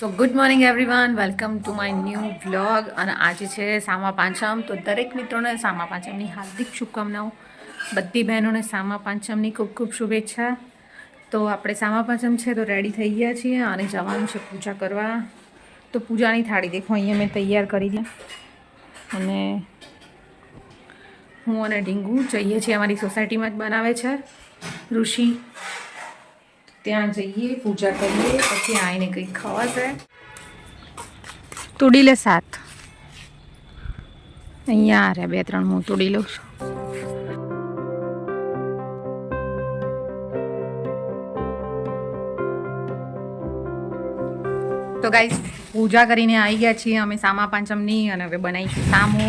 તો good morning everyone, welcome to my new vlog. અને આજે છે સામા પાંચમ, તો દરેક મિત્રોને સામા પાંચમની હાર્દિક શુભકામનાઓ. બધી બહેનોને સામા પાંચમની ખૂબ ખૂબ શુભેચ્છા. તો આપણે સામા પાંચમ છે તો રેડી થઈ ગયા છીએ અને જવાનું છે પૂજા કરવા. તો પૂજાની થાળી દેખો અહીંયા મેં તૈયાર કરી છે અને હું અને ઢીંગુ જઈએ છીએ, અમારી સોસાયટીમાં જ બનાવે છે ઋષિ. ત્યાં જઈએ, પૂજા કરીએ, પછી આવીને કંઈક ખવાશે. તોડી લે સાત અહીંયા રહ્યા 2-3 હું તોડી લઉં છું. તો ગાઈસ, પૂજા કરીને આવી ગયા છીએ અમે સામા પાંચમની અને હવે બનાવીશું સામો.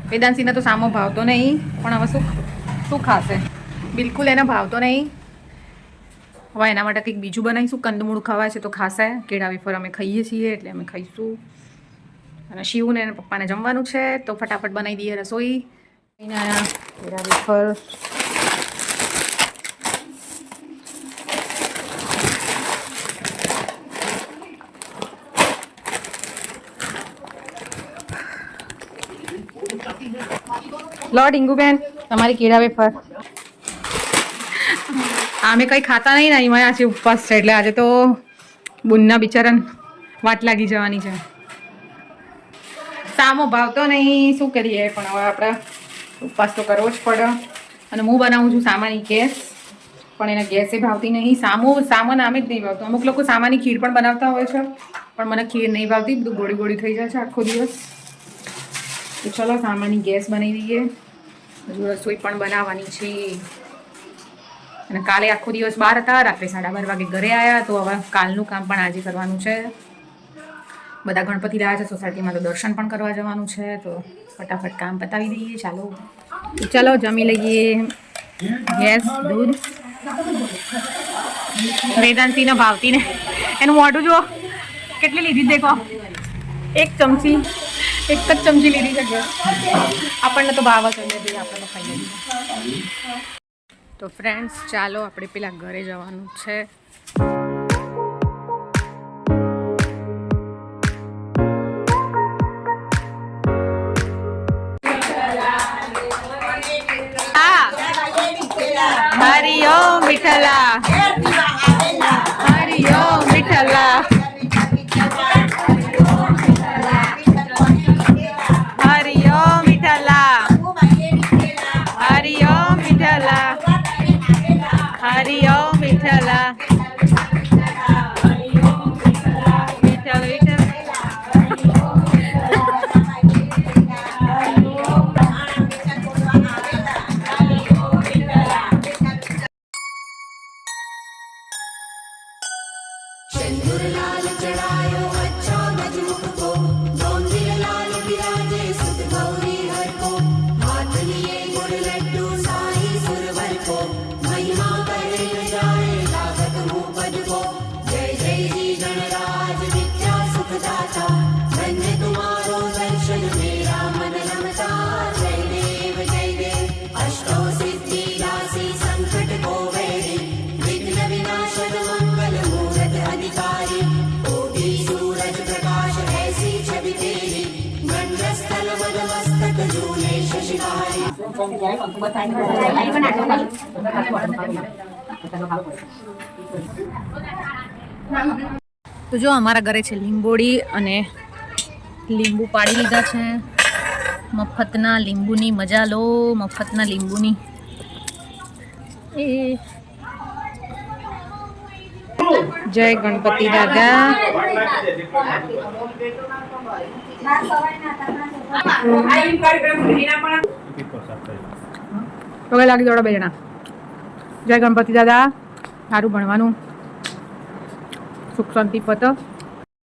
વેદાંશીને તો સામો ભાવતો નહીં, પણ હવે શું ખાશે? બિલકુલ એને ભાવતો નહીં. હવે એના માટે કંઈક બીજું બનાવીશું. કંદમૂળ ખવાય છે તો ખાશે. કેળા વેફર અમે ખાઈએ છીએ એટલે અમે ખાઈશું. અને શિવને અને પપ્પાને જમવાનું છે તો ફટાફટ બનાવી દઈએ રસોઈ. કેળા વેફર લો ડીંગુબેન, તમારી કેળા વેફર. અમે કંઈ ખાતા નહીં ને, એમાં આજે ઉપવાસ છે એટલે આજે તો બુનના બિચારાને વાટ લાગી જવાની છે. સામો ભાવતો નહીં, શું કરીએ, પણ હવે આપણે ઉપવાસ તો કરવો જ પડે. અને હું બનાવું છું સામાની ગેસ, પણ એને ગેસે ભાવતી નહીં. સામો નામે જ નહીં ભાવતો. અમુક લોકો સામાની ખીર પણ બનાવતા હોય છે, પણ મને ખીર નહીં ભાવતી. બધું ગોળી ગોળી થઈ જાય છે આખો દિવસ. તો ચલો સામાની ગેસ બનાવી દઈએ. હજુ રસોઈ પણ બનાવવાની છે. અને કાલે આખો દિવસ બહાર હતા, રાત્રે 12:30 વાગે ઘરે આવ્યા. તો હવે કાલનું કામ પણ આજે કરવાનું છે. બધા ગણપતિ રહ્યા છે સોસાયટીમાં, તો દર્શન પણ કરવા જવાનું છે. તો ફટાફટ કામ પતાવી દઈએ. ચાલો જમી લઈએ. ગેસ દૂધ વેદાંતીને ભાવતી ને એનું મોઢું જુઓ, કેટલી લીધી દેખો. એક જ ચમચી લીધી છે ગેસ. આપણને તો ભાવ જ નથી, આપણે તો ખાઈ લઈએ. તો ફ્રેન્ડ્સ, ચાલો આપણે પેલા ઘરે જવાનું છે. હરિ ઓમ વિઠ્ઠલા, હરિ ઓમ વિઠ્ઠલા, હરિ ઓમ વિઠ્ઠલા, હરિ ઓમ વિઠ્ઠલા, હરિ ઓમ વિઠ્ઠલા, વિઠ્ઠલ વિઠ્ઠલ. તો જો અમારા ઘરે છે લીંબોડી અને લીંબુ પાડી લીધા છે. મફતના લીંબુની મજા લો, મફતના લીંબુની. જય ગણપતિ દાદા. પગે લાગી દોડો 2 જણા. જય ગણપતિ દાદા. સારું ભણવાનું, सुख शांति पता.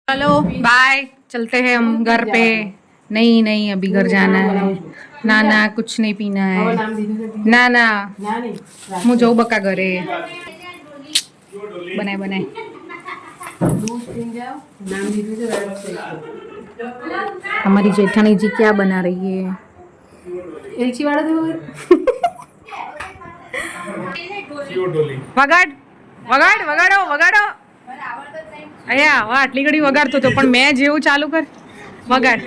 चलो बाय, चलते हैं हम घर पे. नहीं अभी घर जाना है. ना कुछ नहीं पीना है. ना હું જઉં બકા ઘરે. बनाए हमारी जेठानी जी क्या बना रही है? एलची वाला दो. વગાડો. અહીંયા હવે આટલી ઘડી વગાડતો હતો પણ મેં જેવું ચાલુ કર વગાડ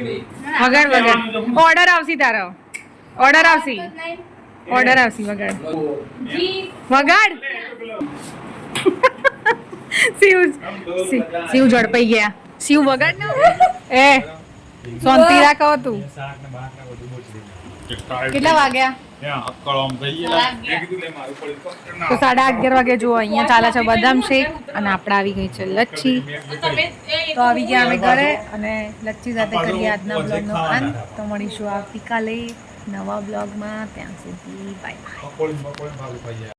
વગાડ વગાડ ઓર્ડર આવશે તારો ઓર્ડર આવશે વગાડ વગાડ શિવ ઝડપાઈ ગયા શિવ વગાડ ને એ શાંતિ રાખો તું કેટલા વાગ્યા તો 11:30 વાગે જો અહીંયા ચાલે છે બદામ શેક અને આપણે આવી ગઈ છે લચ્છી તો આવી ગયા અમે ઘરે અને લચ્છી સાથે કરીએ આજના બ્લોગનો અંત તો મળીશું આવતીકાલે નવા બ્લોગમાં ત્યાં સુધી બાય બાય